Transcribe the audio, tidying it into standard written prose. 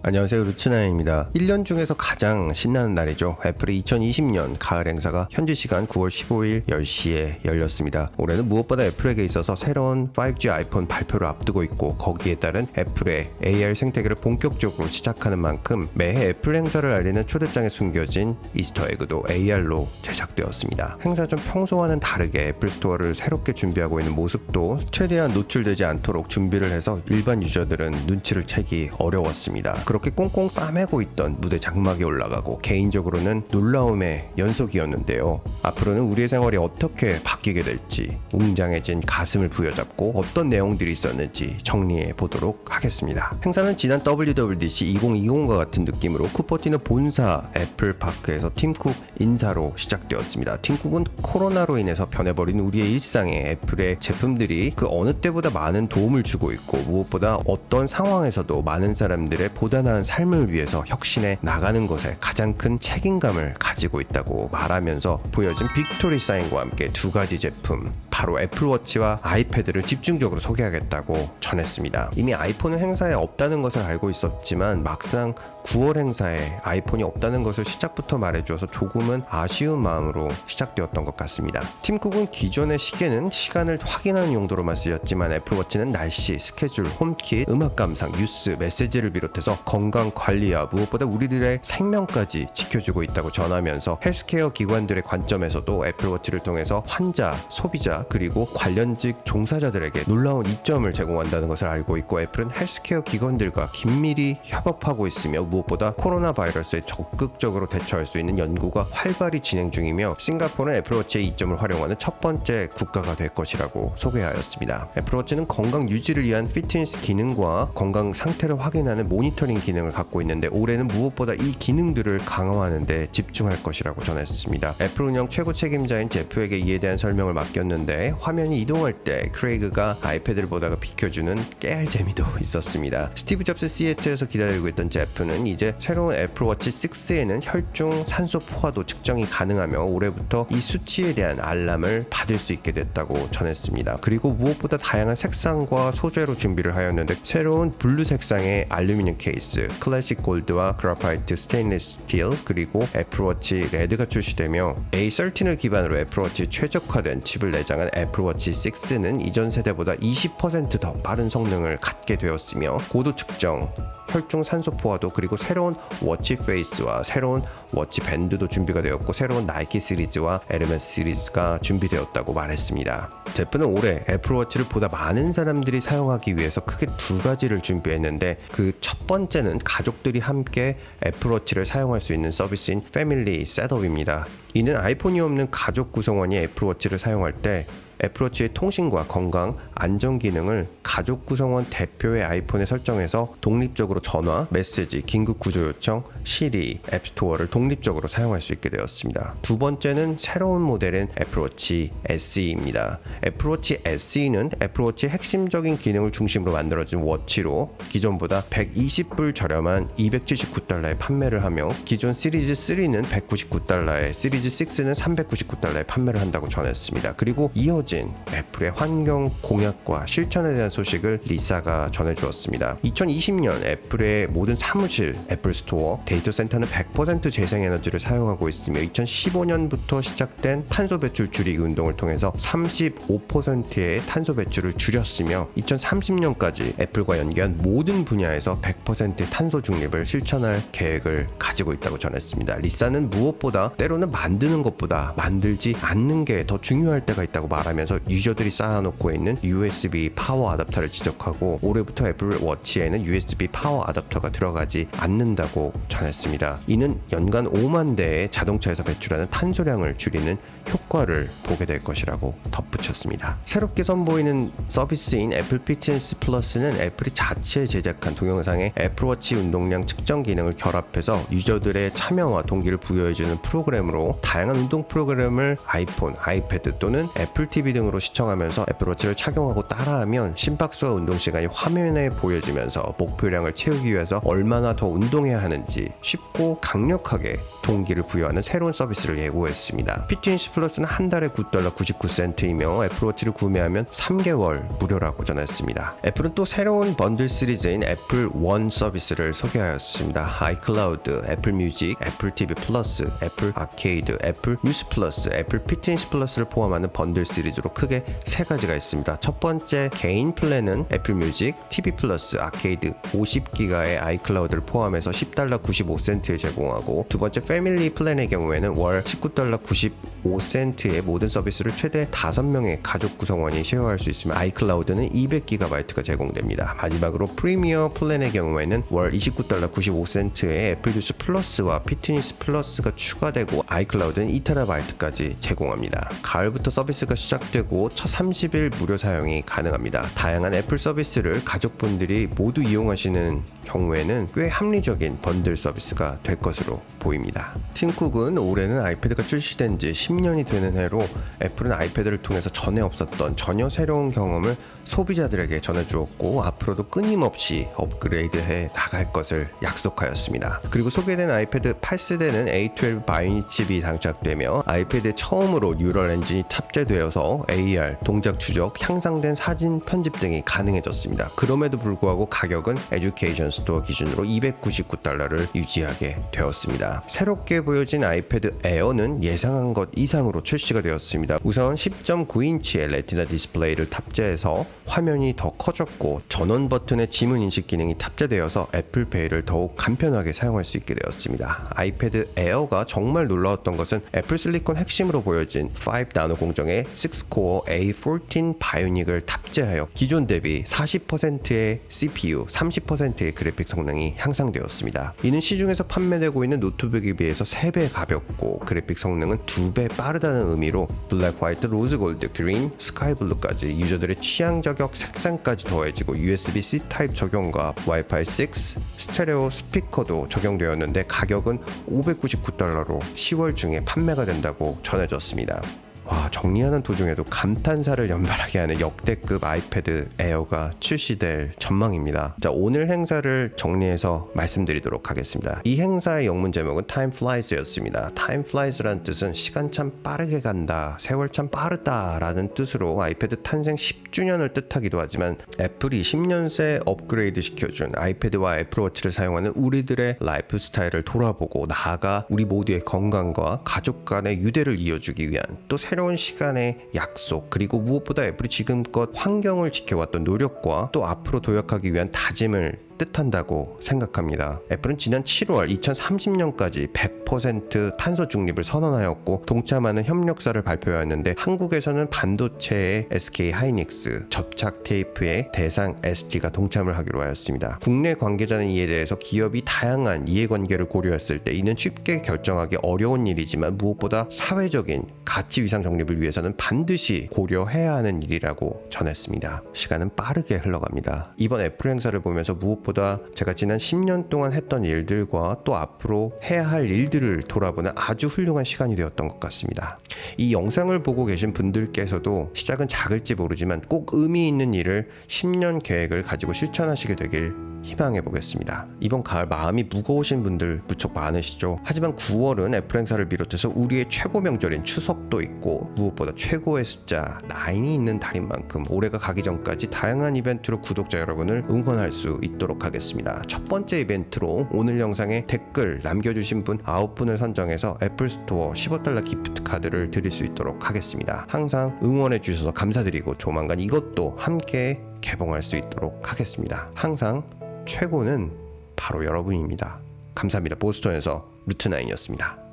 안녕하세요, 루츠나입니다. 1년 중에서 가장 신나는 날이죠. 애플의 2020년 가을 행사가 현지 시간 9월 15일 10시에 열렸습니다. 올해는 무엇보다 애플에게 있어서 새로운 5G 아이폰 발표를 앞두고 있고, 거기에 따른 애플의 AR 생태계를 본격적으로 시작하는 만큼 매해 애플 행사를 알리는 초대장에 숨겨진 이스터에그도 AR로 제작되었습니다. 행사 전 평소와는 다르게 애플 스토어를 새롭게 준비하고 있는 모습도 최대한 노출되지 않도록 준비를 해서 일반 유저들은 눈치를 채기 어려웠습니다. 그렇게 꽁꽁 싸매고 있던 무대 장막에 올라가고 개인적으로는 놀라움의 연속이었는데요. 앞으로는 우리의 생활이 어떻게 바뀌게 될지 웅장해진 가슴을 부여잡고 어떤 내용들이 있었는지 정리해 보도록 하겠습니다. 행사는 지난 WWDC 2020과 같은 느낌으로 쿠퍼티너 본사 애플파크에서 팀쿡 인사로 시작되었습니다. 팀쿡은 코로나로 인해서 변해버린 우리의 일상에 애플의 제품들이 그 어느 때보다 많은 도움을 주고 있고, 무엇보다 어떤 상황에서도 많은 사람들의 보다 나은 삶을 위해서 혁신해 나가는 것에 가장 큰 책임감을 가지고 있다고 말하면서 보여진 빅토리 사인과 함께 두 가지 제품, 바로 애플워치와 아이패드를 집중적으로 소개하겠다고 전했습니다. 이미 아이폰은 행사에 없다는 것을 알고 있었지만 막상 9월 행사에 아이폰이 없다는 것을 시작부터 말해주어서 조금은 아쉬운 마음으로 시작되었던 것 같습니다. 팀쿡은 기존의 시계는 시간을 확인하는 용도로만 쓰였지만 애플워치는 날씨, 스케줄, 홈킷, 음악 감상, 뉴스, 메시지를 비롯해서 건강 관리와 무엇보다 우리들의 생명까지 지켜주고 있다고 전하면서 헬스케어 기관들의 관점에서도 애플워치를 통해서 환자, 소비자 그리고 관련직 종사자들에게 놀라운 이점을 제공한다는 것을 알고 있고, 애플은 헬스케어 기관들과 긴밀히 협업하고 있으며 무엇보다 코로나 바이러스에 적극적으로 대처할 수 있는 연구가 활발히 진행 중이며, 싱가포르는 애플워치의 이점을 활용하는 첫 번째 국가가 될 것이라고 소개하였습니다. 애플워치는 건강 유지를 위한 피트니스 기능과 건강 상태를 확인하는 모니터링 기능을 갖고 있는데, 올해는 무엇보다 이 기능들을 강화하는 데 집중할 것이라고 전했습니다. 애플 운영 최고 책임자인 제프에게 이에 대한 설명을 맡겼는데, 화면이 이동할 때 크레이그가 아이패드를 보다가 비켜주는 깨알 재미도 있었습니다. 스티브 잡스 시애틀에서 기다리고 있던 제프는 이제 새로운 애플워치 6에는 혈중 산소 포화도 측정이 가능하며 올해부터 이 수치에 대한 알람을 받을 수 있게 됐다고 전했습니다. 그리고 무엇보다 다양한 색상과 소재로 준비를 하였는데, 새로운 블루 색상의 알루미늄 케이스, 클래식 골드와 그래파이트 스테인리스 스틸, 그리고 애플워치 레드가 출시되며 A13을 기반으로 애플워치 최적화된 칩을 내장한 애플워치 6는 이전 세대보다 20% 더 빠른 성능을 갖게 되었으며, 고도 측정, 혈중 산소 포화도, 그리고 새로운 워치 페이스와 새로운 워치 밴드도 준비가 되었고, 새로운 나이키 시리즈와 에르메스 시리즈가 준비되었다고 말했습니다. 제프는 올해 애플워치를 보다 많은 사람들이 사용하기 위해서 크게 두 가지를 준비했는데, 그 첫 번째는 가족들이 함께 애플워치를 사용할 수 있는 서비스인 패밀리 셋업입니다. 이는 아이폰이 없는 가족 구성원이 애플워치를 사용할 때 애플워치의 통신과 건강, 안전 기능을 가족 구성원 대표의 아이폰에 설정해서 독립적으로 전화, 메시지, 긴급 구조 요청, 시리, 앱스토어를 독립적으로 사용할 수 있게 되었습니다. 두 번째는 새로운 모델인 애플워치 SE입니다. 애플워치 SE는 애플워치의 핵심적인 기능을 중심으로 만들어진 워치로 기존보다 120불 저렴한 $279에 판매를 하며, 기존 시리즈 3는 $199에, 시리즈 6는 $399에 판매를 한다고 전했습니다. 그리고 이어진 애플의 환경 공약과 실천에 대한 소식을 리사가 전해주었습니다. 2020년 애플의 모든 사무실, 애플 스토어, 데이터 센터는 100% 재생에너지를 사용하고 있으며 2015년부터 시작된 탄소 배출 줄이기 운동을 통해서 35%의 탄소 배출을 줄였으며 2030년까지 애플과 연계한 모든 분야에서 100%의 탄소 중립을 실천할 계획을 가지고 있다고 전했습니다. 리사는 무엇보다 때로는 만드는 것보다 만들지 않는 게 더 중요할 때가 있다고 말하면서 유저들이 쌓아놓고 있는 USB 파워 아답터를 지적하고, 올해부터 애플워치에는 USB 파워 아답터가 들어가지 않는다고 전했습니다. 이는 연간 5만 대의 자동차에서 배출하는 탄소량을 줄이는 효과를 보게 될 것이라고 덧붙였습니다. 새롭게 선보이는 서비스인 애플 피트니스 플러스는 애플이 자체 제작한 동영상에 애플워치 운동량 측정 기능을 결합해서 유저들의 참여와 동기를 부여해주는 프로그램으로, 다양한 운동 프로그램을 아이폰, 아이패드 또는 애플 TV TV 등으로 시청하면서 애플워치를 착용하고 따라하면 심박수와 운동 시간이 화면에 보여지면서 목표량을 채우기 위해서 얼마나 더 운동해야 하는지 쉽고 강력하게 동기를 부여하는 새로운 서비스를 예고했습니다. 피트니스 플러스는 한 달에 $9.99이며 애플워치를 구매하면 3개월 무료라고 전했습니다. 애플은 또 새로운 번들 시리즈인 애플 원 서비스를 소개하였습니다. 아이클라우드, 애플 뮤직, 애플 TV 플러스, 애플 아케이드, 애플 뉴스 플러스, 애플 피트니스 플러스를 포함하는 번들 시리즈로 크게 세 가지가 있습니다. 첫 번째 개인 플랜은 애플 뮤직, TV 플러스, 아케이드 50기가의 아이클라우드를 포함해서 $10.95에 제공하고, 두 번째 패밀리 플랜의 경우에는 월 $19.95의 모든 서비스를 최대 5명의 가족 구성원이 쉐어할 수 있으며 아이클라우드는 200GB가 제공됩니다. 마지막으로 프리미어 플랜의 경우에는 월 $29.95의 애플 뉴스 플러스와 피트니스 플러스가 추가되고 아이클라우드는 2TB까지 제공합니다. 가을부터 서비스가 시작되고 첫 30일 무료 사용이 가능합니다. 다양한 애플 서비스를 가족분들이 모두 이용하시는 경우에는 꽤 합리적인 번들 서비스가 될 것으로 보입니다. 팀쿡은 올해는 아이패드가 출시된 지 10년이 되는 해로 애플은 아이패드를 통해서 전에 없었던 전혀 새로운 경험을 소비자들에게 전해주었고 앞으로도 끊임없이 업그레이드해 나갈 것을 약속하였습니다. 그리고 소개된 아이패드 8세대는 A12 바이오닉 칩이 장착되며 아이패드에 처음으로 뉴럴 엔진이 탑재되어서 AR, 동작 추적, 향상된 사진 편집 등이 가능해졌습니다. 그럼에도 불구하고 가격은 에듀케이션 스토어 기준으로 $299를 유지하게 되었습니다. 새롭게 보여진 아이패드 에어는 예상한 것 이상으로 출시가 되었습니다. 우선 10.9인치의 레티나 디스플레이를 탑재해서 화면이 더 커졌고 전원 버튼의 지문 인식 기능이 탑재되어서 애플페이를 더욱 간편하게 사용할 수 있게 되었습니다. 아이패드 에어가 정말 놀라웠던 것은 애플 실리콘 핵심으로 보여진 5나노 공정의 6코어 A14 바이오닉을 탑재하여 기존 대비 40%의 CPU, 30%의 그래픽 성능이 향상되었습니다. 이는 시중에서 판매되고 있는 노트북에 비해서 3배 가볍고 그래픽 성능은 2배 빠르다는 의미로 블랙, 화이트, 로즈 골드, 그린, 스카이 블루까지 유저들의 취향 저격 색상까지 더해지고 USB-C 타입 적용과 와이파이 6, 스테레오 스피커도 적용되었는데 가격은 $599로 10월 중에 판매가 된다고 전해졌습니다. 와, 정리하는 도중에도 감탄사를 연발하게 하는 역대급 아이패드 에어가 출시될 전망입니다. 자, 오늘 행사를 정리해서 말씀드리도록 하겠습니다. 이 행사의 영문 제목은 Time Flies였습니다. Time Flies라는 뜻은 시간 참 빠르게 간다, 세월 참 빠르다 라는 뜻으로 아이패드 탄생 10주년을 뜻하기도 하지만 애플이 10년 새 업그레이드 시켜준 아이패드와 애플워치를 사용하는 우리들의 라이프 스타일을 돌아보고 나아가 우리 모두의 건강과 가족 간의 유대를 이어주기 위한 또 새로운 시간의 약속, 그리고 무엇보다 애플이 지금껏 환경을 지켜왔던 노력과 또 앞으로 도약하기 위한 다짐을 뜻한다고 생각합니다. 애플은 지난 7월 2030년까지 100% 탄소 중립을 선언하였고 동참하는 협력사를 발표하였는데 한국에서는 반도체의 SK 하이닉스, 접착 테이프의 대상 ST가 동참을 하기로 하였습니다. 국내 관계자는 이에 대해서 기업이 다양한 이해관계를 고려했을 때 이는 쉽게 결정하기 어려운 일이지만 무엇보다 사회적인 가치 위상 정립을 위해서는 반드시 고려해야 하는 일이라고 전했습니다. 시간은 빠르게 흘러갑니다. 이번 애플 행사를 보면서 무엇보다 제가 지난 10년 동안 했던 일들과 또 앞으로 해야 할 일들을 돌아보는 아주 훌륭한 시간이 되었던 것 같습니다. 이 영상을 보고 계신 분들께서도 시작은 작을지 모르지만 꼭 의미 있는 일을 10년 계획을 가지고 실천하시게 되길 희망해 보겠습니다. 이번 가을 마음이 무거우신 분들 무척 많으시죠. 하지만 9월은 애플 행사를 비롯해서 우리의 최고 명절인 추석도 있고 무엇보다 최고의 숫자 9이 있는 달인 만큼 올해가 가기 전까지 다양한 이벤트로 구독자 여러분을 응원할 수 있도록 하겠습니다. 첫 번째 이벤트로 오늘 영상에 댓글 남겨주신 분 9분을 선정해서 애플 스토어 $15 기프트 카드를 드릴 수 있도록 하겠습니다. 항상 응원해 주셔서 감사드리고 조만간 이것도 함께 개봉할 수 있도록 하겠습니다. 항상 최고는 바로 여러분입니다. 감사합니다. 보스턴에서 루트9이었습니다.